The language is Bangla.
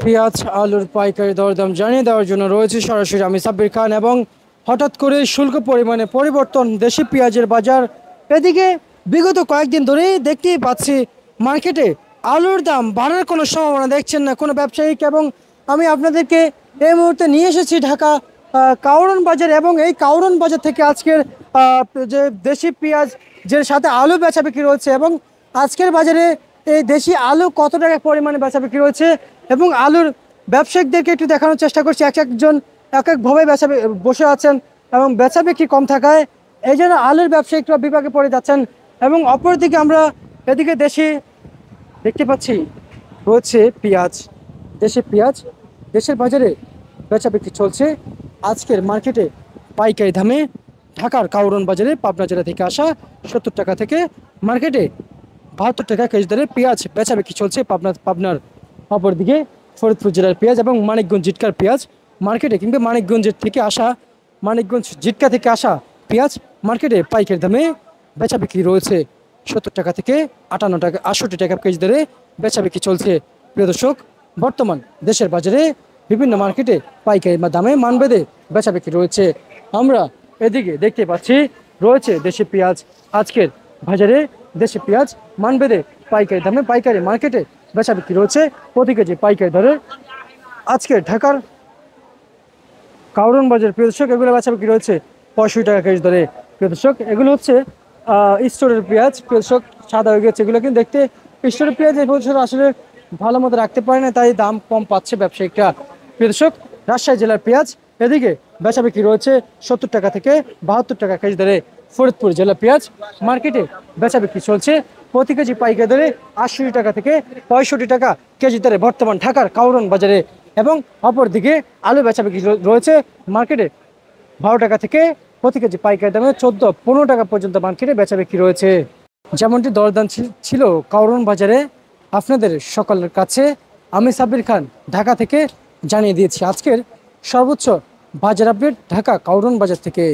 পেঁয়াজ আলুর পাইকারি দরদাম জানিয়ে দেওয়ার জন্য রয়েছে সরাসরি আমি সাব্বির খান। এবং হঠাৎ করে শুল্ক পরিমাণে পরিবর্তন দেশি পেঁয়াজের বাজার। এদিকে বিগত কয়েকদিন ধরেই দেখতেই পাচ্ছি মার্কেটে আলুর দাম বাড়ার কোনো সম্ভাবনা দেখছেন না কোনো ব্যবসায়িক। এবং আমি আপনাদেরকে এই মুহূর্তে নিয়ে এসেছি ঢাকা কাউরন বাজার। এবং এই কাউরন বাজার থেকে আজকের যে দেশি পেঁয়াজ যে সাথে আলু বেচা বিক্রি রয়েছে এবং আজকের বাজারে এই দেশি আলু কত টাকা পরিমাণে বেচা বিক্রি রয়েছে এবং আলুর ব্যবসায়িকদেরকে একটু দেখানোর চেষ্টা করছি। একজন এক একভাবে বসে আছেন এবং বেচা বিক্রি কম থাকায় এই জন্য আলুর ব্যবসায়িকরা বিপাকে পড়ে যাচ্ছেন। এবং অপরদিকে আমরা এদিকে দেশি দেখতে পাচ্ছি রয়েছে পেঁয়াজ, দেশি পেঁয়াজ দেশের বাজারে বেচা বিক্রি চলছে আজকের মার্কেটে পাইকারি দামে। ঢাকার কাউরন বাজারে পাবনা জেলা থেকে আসা 70 টাকা থেকে মার্কেটে 72 টাকা কেজি দরে পেঁয়াজ বেচা বিক্রি চলছে পাবনার। অপরদিকে ফরিদপুর জেলার পেঁয়াজ এবং মানিকগঞ্জ জিটকার পেঁয়াজ মার্কেটে কিংবা মানিকগঞ্জের থেকে আসা মানিকগঞ্জ জিটকা থেকে আসা পেঁয়াজ মার্কেটে পাইকারি দামে বেচা বিক্রি রয়েছে 70 টাকা থেকে 58 টাকা 68 টাকা কেজি দরে বেচা বিক্রি চলছে। প্রিয় দর্শক, বর্তমান দেশের বাজারে বিভিন্ন মার্কেটে পাইকারি দামে মানভেদে বেচা বিক্রি রয়েছে। আমরা এদিকে দেখতে পাচ্ছি রয়েছে দেশি পেঁয়াজ আজকের বাজারে দেশি পেঁয়াজ মানভেদে পাইকারি দামে পাইকারি মার্কেটে বেচা বিক্রি রয়েছে প্রতি কেজি পাইকারি দরে। আজকে ঢাকার কাউরন বাজার প্রিয় দর্শক এগুলো বেচা বিক্রি রয়েছে 65 টাকা কেজি দরে। প্রিয় দর্শক, এগুলো হচ্ছে স্টোরের পেঁয়াজ। প্রিয় দর্শক, সাদা হয়ে গেছে এগুলো, কিন্তু দেখতে স্টোরের পেঁয়াজ এই বছর আসলে ভালো মতো রাখতে পারে না, তাই দাম কম পাচ্ছে ব্যবসায়িকরা। প্রিয় দর্শক, রাজশাহী জেলার পেঁয়াজ এদিকে বেচা বিক্রি রয়েছে 70 টাকা থেকে 72 টাকা কেজি দরে। ফরিদপুর জেলার পেঁয়াজ মার্কেটে বেচা বিক্রি চলছে প্রতি কেজি পাইকারি দরে 80 টাকা থেকে 65 টাকা কেজি দরে বর্তমান ঢাকার কাউরন বাজারে। এবং অপরদিকে আলু বেচা বিক্রি রয়েছে মার্কেটে 12 টাকা থেকে প্রতি কেজি পাইকারি দামে 14-15 টাকা পর্যন্ত মার্কেটে বেচা বিক্রি রয়েছে। যেমনটি দরদাম ছিল কাউরন বাজারে আপনাদের সকলের কাছে আমি সাব্বির খান ঢাকা থেকে জানিয়ে দিয়েছি আজকের সর্বোচ্চ বাজার আপডেট ঢাকা কাউরন বাজার থেকে।